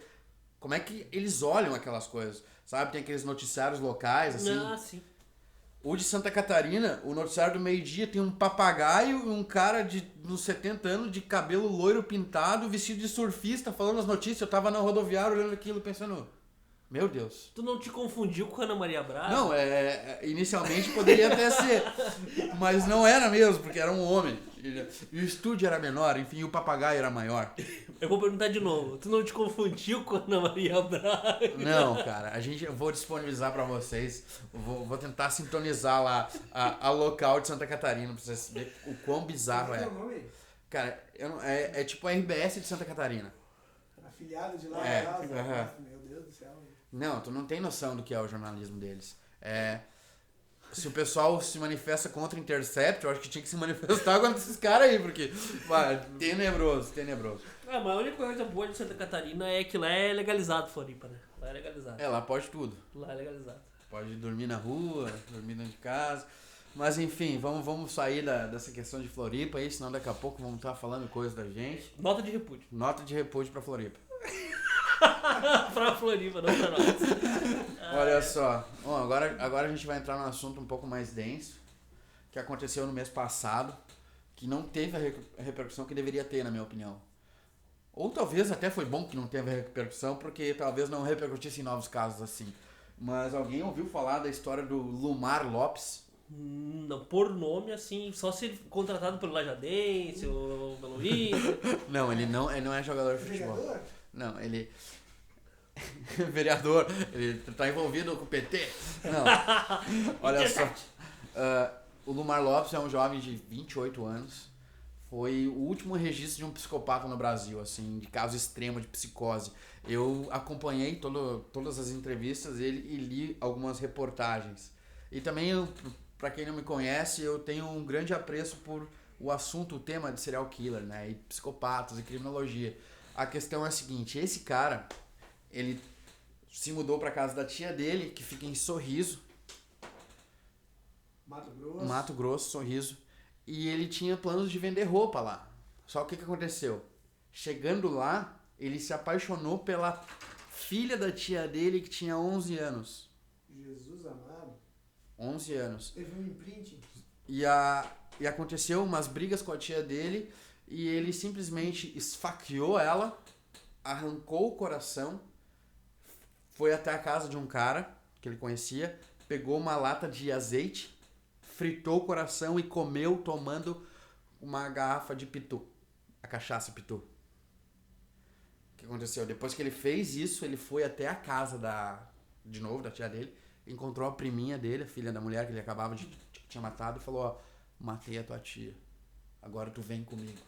Como é que eles olham aquelas coisas? Sabe, tem aqueles noticiários locais, assim. Ah, sim. O de Santa Catarina, o noticiário do meio-dia tem um papagaio e um cara de uns 70 anos de cabelo loiro pintado, vestido de surfista, falando as notícias. Eu tava na rodoviária olhando aquilo pensando, meu Deus. Tu não te confundiu com a Ana Maria Braga? Não, inicialmente poderia até ser, mas não era mesmo, porque era um homem. E o estúdio era menor, enfim, o papagaio era maior. Eu vou perguntar de novo. Tu não te confundiu com a Ana Maria Braga? Não, cara, eu vou disponibilizar pra vocês, vou tentar sintonizar lá a local de Santa Catarina, pra vocês verem o quão bizarro é. Qual é o nome? Cara, é tipo a RBS de Santa Catarina. Afiliado de lá, É, lá, meu Deus do céu. Não, tu não tem noção do que é o jornalismo deles. Se o pessoal se manifesta contra o Intercept, eu acho que tinha que se manifestar contra esses caras aí, porque, tenebroso. Ah, mas a única coisa boa de Santa Catarina é que lá é legalizado, Floripa, né? Lá é legalizado. Lá pode tudo. Lá é legalizado. Pode dormir na rua, dormir dentro de casa. Mas enfim, vamos sair dessa questão de Floripa aí, senão daqui a pouco vamos estar falando coisas da gente. Nota de repúdio. Nota de repúdio pra Floripa. Pra Floripa, não pra nós. Olha só, bom, agora a gente vai entrar num assunto um pouco mais denso, que aconteceu no mês passado, que não teve a repercussão que deveria ter, na minha opinião. Ou talvez até foi bom que não teve repercussão, porque talvez não repercutisse em novos casos assim. Mas alguém ouviu falar da história do Lumar Lopes? Não, por nome, assim, só se contratado pelo Lajadense ou pelo Inter. Não, ele não é jogador de futebol. Vereador? Não, ele... Vereador, ele tá envolvido com o PT? Não. Olha só. O Lumar Lopes é um jovem de 28 anos. Foi o último registro de um psicopata no Brasil, assim, de caso extremo de psicose. Eu acompanhei todas as entrevistas dele e li algumas reportagens. E também, para quem não me conhece, eu tenho um grande apreço por o assunto, o tema de serial killer, né? E psicopatas e criminologia. A questão é a seguinte, esse cara, ele se mudou para casa da tia dele, que fica em Sorriso, Mato Grosso, Sorriso, e ele tinha planos de vender roupa lá. Só que o que aconteceu? Chegando lá, ele se apaixonou pela filha da tia dele, que tinha 11 anos. Jesus amado. 11 anos. Teve um imprint. E aconteceu umas brigas com a tia dele, e ele simplesmente esfaqueou ela, arrancou o coração, foi até a casa de um cara que ele conhecia, pegou uma lata de azeite, fritou o coração e comeu tomando uma garrafa de pitu, a cachaça pitu. O que aconteceu? Depois que ele fez isso, ele foi até a casa da tia dele, encontrou a priminha dele, a filha da mulher que ele acabava de tinha matado, e falou, ó, matei a tua tia, agora tu vem comigo.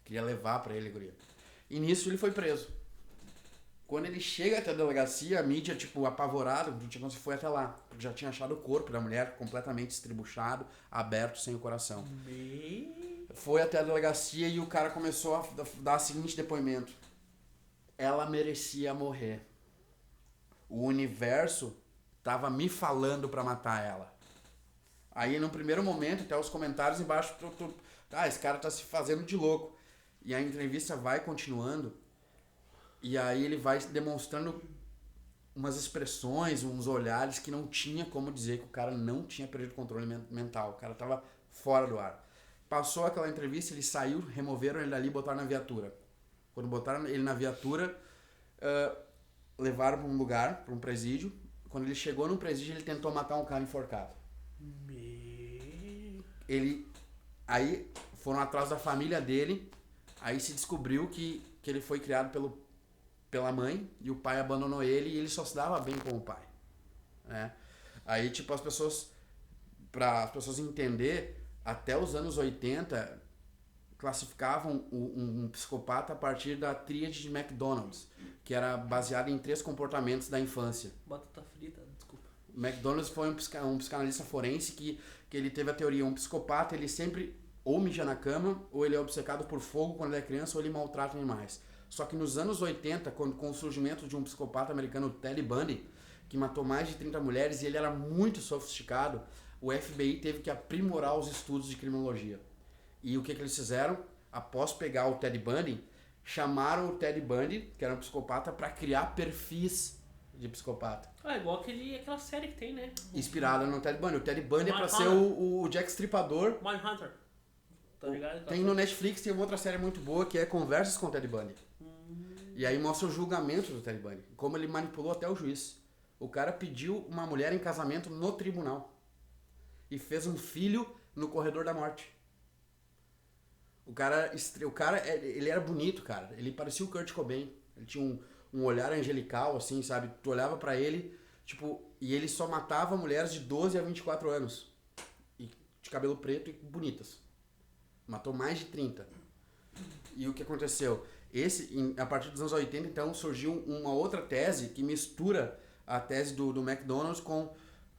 Queria levar pra ele, guria. E nisso ele foi preso. Quando ele chega até a delegacia, a mídia, tipo, apavorada, tipo, foi até lá. Já tinha achado o corpo da mulher completamente estribuchado, aberto, sem o coração. Foi até a delegacia e o cara começou a dar o seguinte depoimento. Ela merecia morrer. O universo tava me falando pra matar ela. Aí, no primeiro momento, até os comentários embaixo, esse cara tá se fazendo de louco. E a entrevista vai continuando. E aí ele vai demonstrando umas expressões, uns olhares que não tinha como dizer que o cara não tinha perdido o controle mental. O cara tava fora do ar. Passou aquela entrevista, ele saiu, removeram ele dali e botaram na viatura. Quando botaram ele na viatura, levaram para um lugar, para um presídio. Quando ele chegou no presídio, ele tentou matar um cara enforcado. Aí foram atrás da família dele, aí se descobriu que ele foi criado pela mãe, e o pai abandonou ele, e ele só se dava bem com o pai, né? Aí, tipo, para as pessoas entender, até os anos 80, classificavam um psicopata a partir da tríade de McDonald's, que era baseada em 3 comportamentos da infância. Batata frita, desculpa. McDonald's foi um psicanalista forense que ele teve a teoria, um psicopata, ele sempre ou mija na cama, ou ele é obcecado por fogo quando ele é criança, ou ele maltrata animais. Só que nos anos 80, com o surgimento de um psicopata americano, Ted Bundy, que matou mais de 30 mulheres, e ele era muito sofisticado, o FBI teve que aprimorar os estudos de criminologia. E o que eles fizeram? Após pegar o Ted Bundy, chamaram o Ted Bundy, que era um psicopata, para criar perfis de psicopata. Igual aquela série que tem, né? Inspirada no Ted Bundy. O Ted Bundy é pra ser o Jack Stripador. Mindhunter. Tá ligado? Tem no Netflix, tem uma outra série muito boa que é Conversas com o Ted Bundy. E aí mostra o julgamento do Ted Bundy, como ele manipulou até o juiz. O cara pediu uma mulher em casamento no tribunal e fez um filho no corredor da morte. O cara ele era bonito, cara. Ele parecia o Kurt Cobain. Ele tinha um olhar angelical, assim, sabe? Tu olhava pra ele, tipo, e ele só matava mulheres de 12 a 24 anos. E de cabelo preto e bonitas. Matou mais de 30. E o que aconteceu? A partir dos anos 80, então, surgiu uma outra tese que mistura a tese do McDonald's com...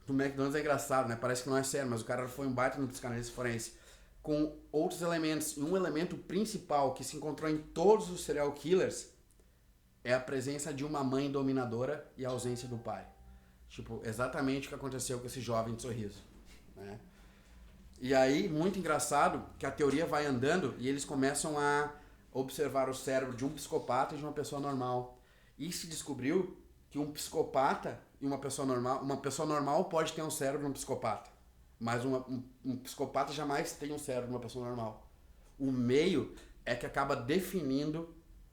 Do McDonald's é engraçado, né? Parece que não é sério, mas o cara foi um baita no psicanalista forense. Com outros elementos. E um elemento principal que se encontrou em todos os serial killers é a presença de uma mãe dominadora e a ausência do pai. Tipo, exatamente o que aconteceu com esse jovem de Sorriso, né? E aí, muito engraçado, que a teoria vai andando e eles começam a observar o cérebro de um psicopata e de uma pessoa normal. E se descobriu que um psicopata e uma pessoa normal pode ter um cérebro de um psicopata. Mas um psicopata jamais tem um cérebro de uma pessoa normal. O meio é que acaba definindo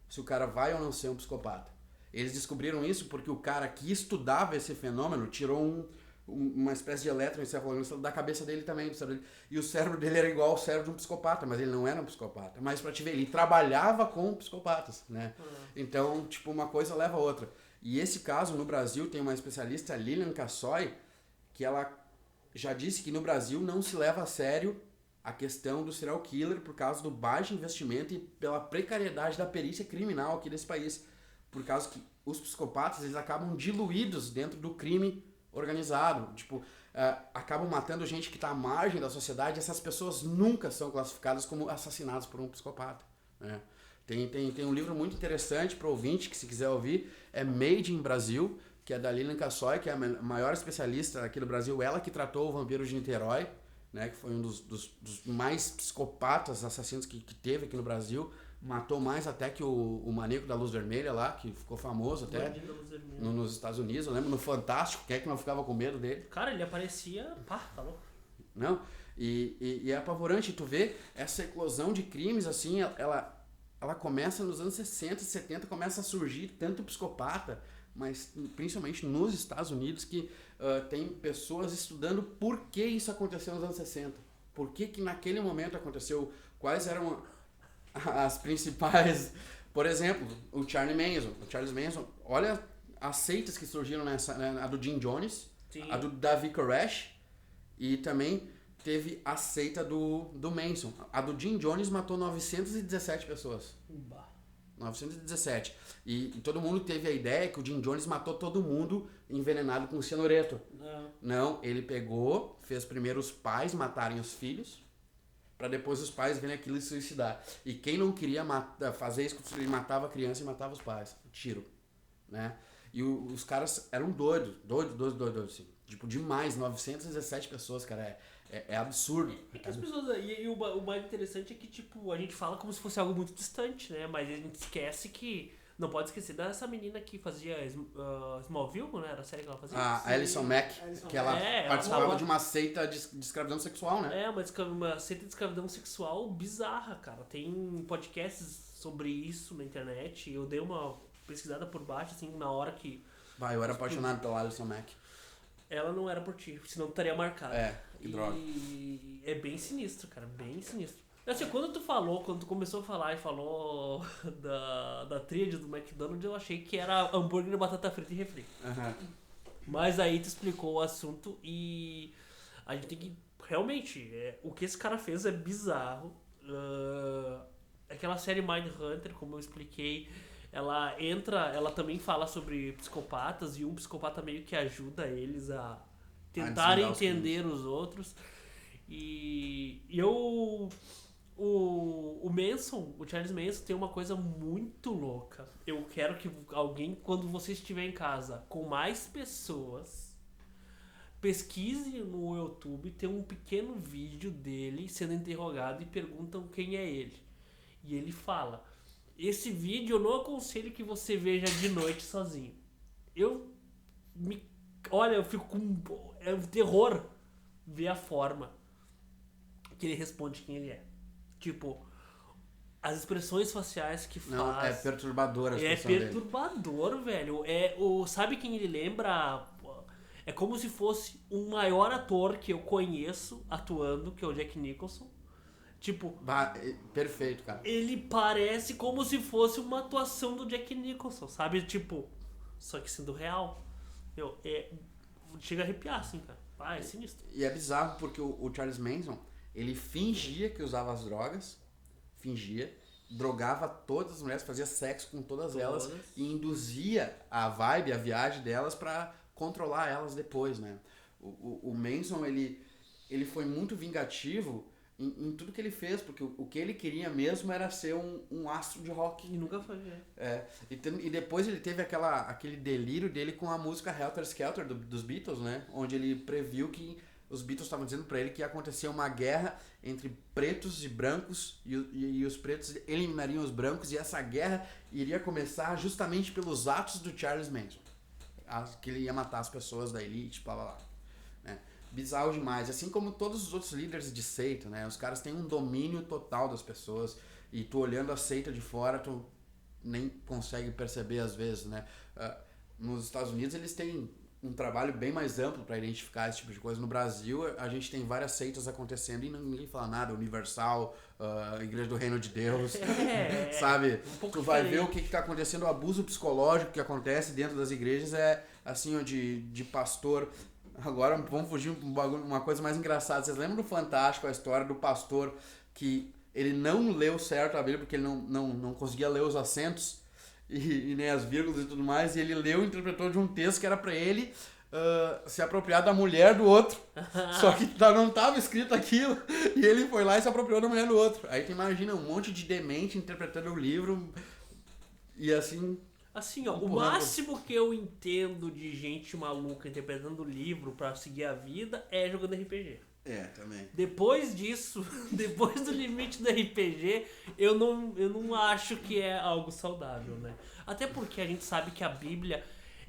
se o cara vai ou não ser um psicopata. Eles descobriram isso porque o cara que estudava esse fenômeno tirou uma espécie de eletroencefalograma da cabeça dele também, do cérebro dele. E o cérebro dele era igual ao cérebro de um psicopata, mas ele não era um psicopata. Mas pra te ver, ele trabalhava com psicopatas, né? Então, tipo, uma coisa leva a outra. E esse caso, no Brasil, tem uma especialista, Lilian Cassoy, que ela já disse que no Brasil não se leva a sério a questão do serial killer por causa do baixo investimento e pela precariedade da perícia criminal aqui desse país. Por causa que os psicopatas, eles acabam diluídos dentro do crime organizado. Tipo, acabam matando gente que está à margem da sociedade. Essas pessoas nunca são classificadas como assassinadas por um psicopata, né? Tem um livro muito interessante para o ouvinte, que se quiser ouvir, é Made in Brasil, que é da Lilian Cassoy, que é a maior especialista aqui do Brasil, ela que tratou o vampiro de Niterói, né, que foi um dos mais psicopatas assassinos que teve aqui no Brasil. Matou mais até que o Maníaco da Luz Vermelha lá, que ficou famoso até nos Estados Unidos. Eu lembro no Fantástico, quem é que não ficava com medo dele? Cara, ele aparecia, pá, tá louco. Não, e é apavorante tu ver essa eclosão de crimes, assim, ela começa nos anos 60, 70, começa a surgir tanto psicopata, mas principalmente nos Estados Unidos, que tem pessoas estudando por que isso aconteceu nos anos 60. Por que naquele momento aconteceu, quais eram as principais... Por exemplo, o Charles Manson, olha as seitas que surgiram nessa, né, a do Jim Jones, Sim. a do David Koresh, e também teve a seita do Manson. A do Jim Jones matou 917 pessoas. 917. E todo mundo teve a ideia que o Jim Jones matou todo mundo envenenado com cianureto. Não, ele pegou, fez primeiro os pais matarem os filhos, para depois os pais verem aquilo e se suicidar. E quem não queria fazer isso, ele matava a criança e matava os pais. Tiro, né? E os caras eram doidos, assim. Tipo, demais, 917 pessoas, cara, é absurdo. E que as pessoas, e o mais interessante é que, tipo, a gente fala como se fosse algo muito distante, né? Mas a gente esquece que, não pode esquecer dessa menina que fazia Smallville, né? Era a série que ela fazia. A Alison Mack, que ela participava ela de uma seita de escravidão sexual, né? É, uma seita de escravidão sexual bizarra, cara. Tem podcasts sobre isso na internet. Eu dei uma pesquisada por baixo, assim, na hora que... Eu era apaixonado pela Alison Mack. Ela não era por ti, senão tu estaria marcado. Que droga. E é bem sinistro, cara, bem sinistro. Assim, quando tu começou a falar e falou da tríade do McDonald's, eu achei que era hambúrguer, batata frita e refri. Mas aí tu explicou o assunto e a gente tem que... Realmente, o que esse cara fez é bizarro. Aquela série Mindhunter, como eu expliquei, ela também fala sobre psicopatas e um psicopata meio que ajuda eles a tentar entender os outros. E o Manson, o Charles Manson, tem uma coisa muito louca. Eu quero que alguém, quando você estiver em casa com mais pessoas, pesquise no YouTube, tem um pequeno vídeo dele sendo interrogado e perguntam quem é ele. E ele fala: esse vídeo eu não aconselho que você veja de noite sozinho. Olha, eu fico com... É um terror ver a forma que ele responde quem ele é. Tipo, as expressões faciais que faz... Não, é perturbador a expressão dele. É perturbador, velho. Sabe quem ele lembra? É como se fosse um maior ator que eu conheço atuando, que é o Jack Nicholson. Tipo... Perfeito, cara. Ele parece como se fosse uma atuação do Jack Nicholson, sabe? Tipo, só que sendo real. Chega a arrepiar, assim, cara. É sinistro. E é bizarro porque o Charles Manson, ele fingia que usava as drogas, drogava todas as mulheres, fazia sexo com todas elas e induzia a vibe, a viagem delas pra controlar elas depois, né? O Manson, ele foi muito vingativo em tudo que ele fez, porque o que ele queria mesmo era ser um astro de rock. E nunca foi, E depois ele teve aquele delírio dele com a música Helter Skelter dos Beatles, né? Onde ele previu que os Beatles estavam dizendo pra ele que ia acontecer uma guerra entre pretos e brancos e os pretos eliminariam os brancos, e essa guerra iria começar justamente pelos atos do Charles Manson. Que ele ia matar as pessoas da elite, blá blá blá. Né? Bizarro demais. Assim como todos os outros líderes de seita, né? Os caras têm um domínio total das pessoas, e tu olhando a seita de fora, tu nem consegue perceber às vezes, né? Nos Estados Unidos eles têm um trabalho bem mais amplo para identificar esse tipo de coisa. No Brasil, a gente tem várias seitas acontecendo e ninguém fala nada. Universal, Igreja do Reino de Deus, sabe? Tu vai ver o que tá acontecendo, o abuso psicológico que acontece dentro das igrejas é assim, ó, de pastor. Agora vamos fugir uma coisa mais engraçada. Vocês lembram do Fantástico, a história do pastor que ele não leu certo a Bíblia porque ele não conseguia ler os acentos e nem as vírgulas e tudo mais, e ele leu e interpretou de um texto que era pra ele se apropriar da mulher do outro, só que não tava escrito aquilo, e ele foi lá e se apropriou da mulher do outro. Aí tu imagina um monte de demente interpretando o livro e assim... Assim, ó, o máximo que eu entendo de gente maluca interpretando o livro pra seguir a vida é jogando RPG. Também. Depois disso, depois do limite do RPG, eu não acho que é algo saudável, né? Até porque a gente sabe que a Bíblia,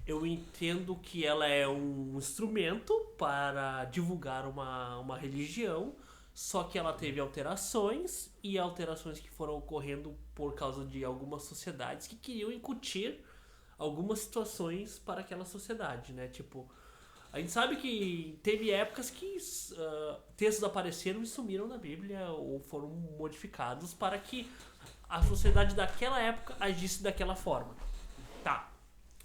eu entendo que ela é um instrumento para divulgar uma religião, só que ela teve alterações, e alterações que foram ocorrendo por causa de algumas sociedades que queriam incutir algumas situações para aquela sociedade, né? Tipo... A gente sabe que teve épocas que textos apareceram e sumiram da Bíblia ou foram modificados para que a sociedade daquela época agisse daquela forma. Tá.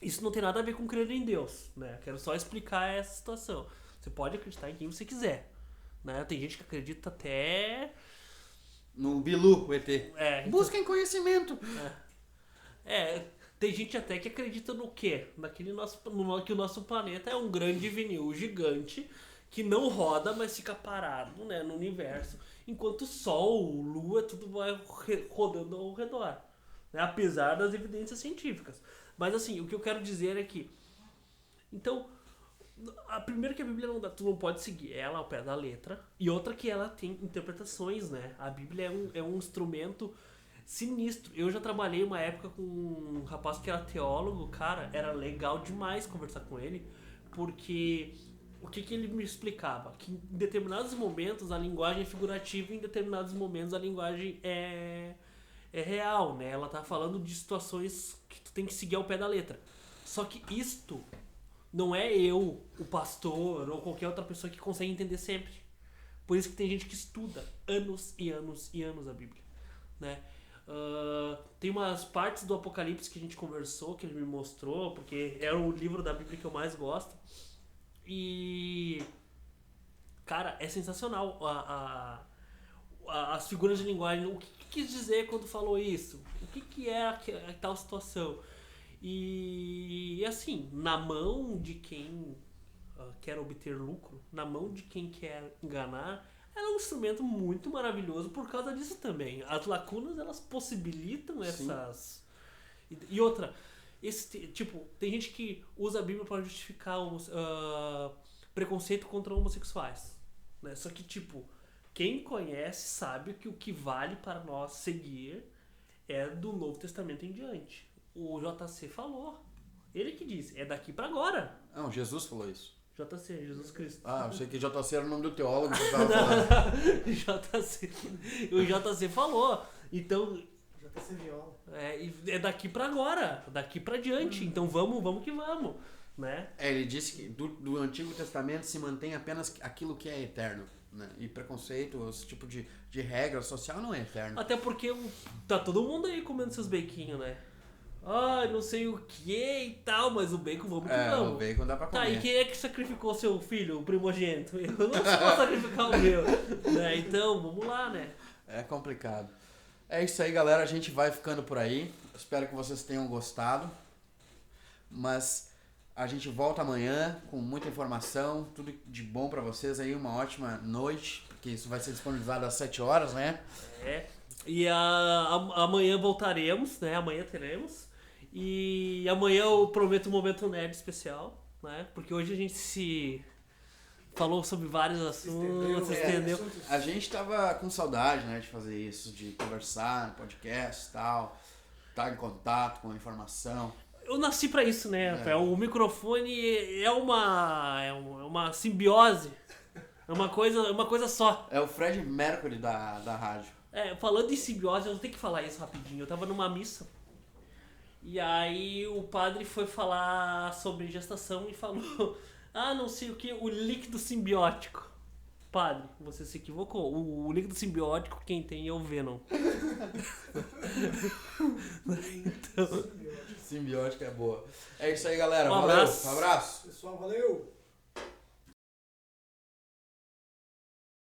Isso não tem nada a ver com crer em Deus, né? Quero só explicar essa situação. Você pode acreditar em quem você quiser, né? Tem gente que acredita até... No Bilu, o ET. Então... Busquem conhecimento. Tem gente até que acredita no quê? Que o nosso planeta é um grande vinil gigante que não roda, mas fica parado, né, no universo. Enquanto o Sol, Lua, tudo vai rodando ao redor. Né, apesar das evidências científicas. Mas assim, o que eu quero dizer é que... Então, a primeira que a Bíblia tu não pode seguir ela ao pé da letra. E outra que ela tem interpretações, né? A Bíblia é um instrumento... sinistro. Eu já trabalhei uma época com um rapaz que era teólogo, cara, era legal demais conversar com ele, porque o que ele me explicava? Que em determinados momentos a linguagem é figurativa e em determinados momentos a linguagem é real, né? Ela tá falando de situações que tu tem que seguir ao pé da letra. Só que isto não é eu, o pastor ou qualquer outra pessoa que consegue entender sempre. Por isso que tem gente que estuda anos e anos e anos a Bíblia, né? Tem umas partes do Apocalipse que a gente conversou, que ele me mostrou, porque é o livro da Bíblia que eu mais gosto. E... cara, é sensacional as figuras de linguagem. O que quis dizer quando falou isso? O que é a tal situação? E assim, na mão de quem quer obter lucro, na mão de quem quer enganar, ela é um instrumento muito maravilhoso por causa disso também. As lacunas, elas possibilitam essas... E outra, tem gente que usa a Bíblia para justificar preconceito contra homossexuais, né? Só que, quem conhece sabe que o que vale para nós seguir é do Novo Testamento em diante. O JC falou. Ele que disse, é daqui para agora. Não, Jesus falou isso. JC, Jesus Cristo. Eu sei que JC era o nome do teólogo que você tava falando. O JC falou. Então... JC Viola. É daqui pra agora, daqui pra diante. Então vamos que vamos, né? Ele disse que do Antigo Testamento se mantém apenas aquilo que é eterno, né? E preconceito, esse tipo de regra social não é eterno. Até porque tá todo mundo aí comendo seus bequinhos, né? Não sei o que e tal, mas o bacon vamos que vamos. O bacon dá pra comer. Tá, e quem é que sacrificou seu filho, o primogênito? Eu não vou sacrificar o meu, né? Então, vamos lá, né? É complicado. É isso aí, galera. A gente vai ficando por aí. Espero que vocês tenham gostado. Mas a gente volta amanhã com muita informação, tudo de bom pra vocês aí. Uma ótima noite, porque isso vai ser disponibilizado às 7 horas, né? E amanhã voltaremos, né? Amanhã teremos. E amanhã eu prometo um momento nerd especial, né? Porque hoje a gente se falou sobre vários assuntos, entendeu? A gente tava com saudade, né, de fazer isso, de conversar no podcast e tal, estar em contato com a informação. Eu nasci pra isso, né, Rafael? O microfone é uma simbiose, é uma coisa só. É o Fred Mercury da rádio. Falando em simbiose, eu tenho que falar isso rapidinho. Eu tava numa missa E aí o padre foi falar sobre gestação e falou, não sei o que, o líquido simbiótico. Padre, você se equivocou. O líquido simbiótico quem tem é o Venom. Simbiótica é boa. É isso aí, galera. Um Valeu. abraço. Um abraço. Pessoal, valeu!